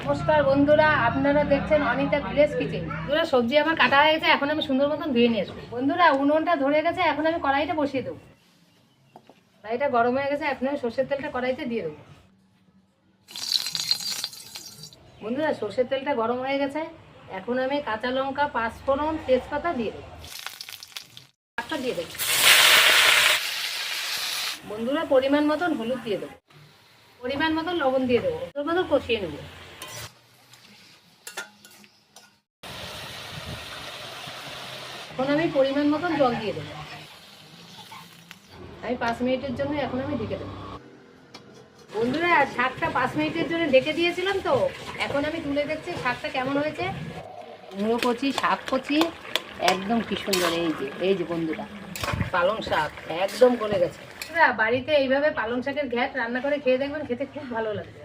নমস্কার বন্ধুরা, আপনারা দেখছেন অনিতা ভিলেজ কিচেন। বন্ধুরা, সবজি আমার কাটা হয়ে গেছে, এখন আমি সুন্দর মতন ধুয়ে নিয়ে আসবো। বন্ধুরা, উনুনটা ধরে গেছে, এখন আমি কড়াইটা বসিয়ে দেবো। কড়াইটা গরম হয়ে গেছে, এখন আমি সর্ষের তেলটা কড়াইতে দিয়ে দেবো। বন্ধুরা, সর্ষের তেলটা গরম হয়ে গেছে, এখন আমি কাঁচা লঙ্কা, পাঁচফোড়ন, তেজপাতা দিয়ে দেবো। দিয়ে দেবো। বন্ধুরা, পরিমাণ মতন হলুদ দিয়ে দেবো, পরিমাণ মতন লবণ দিয়ে দেবো, ওর মতন কষিয়ে নেবো। এখন আমি পরিমাণ মতন জল দিয়ে দেবো। আমি 5 মিনিটের জন্য এখন আমি ঢেকে দেবো। বন্ধুরা, শাকটা 5 মিনিটের জন্য ঢেকে দিয়েছিলাম, তো এখন আমি তুলে দেখছি শাকটা কেমন হয়েছে। মুড়ো কচি, শাক কচি, একদম কি সুন্দর। এই যে বন্ধুরা, পালং শাক একদম গলে গেছে। বন্ধুরা, বাড়িতে এইভাবে পালং শাকের ঘ্যাট রান্না করে খেয়ে দেখবেন, খেতে খুব ভালো লাগবে।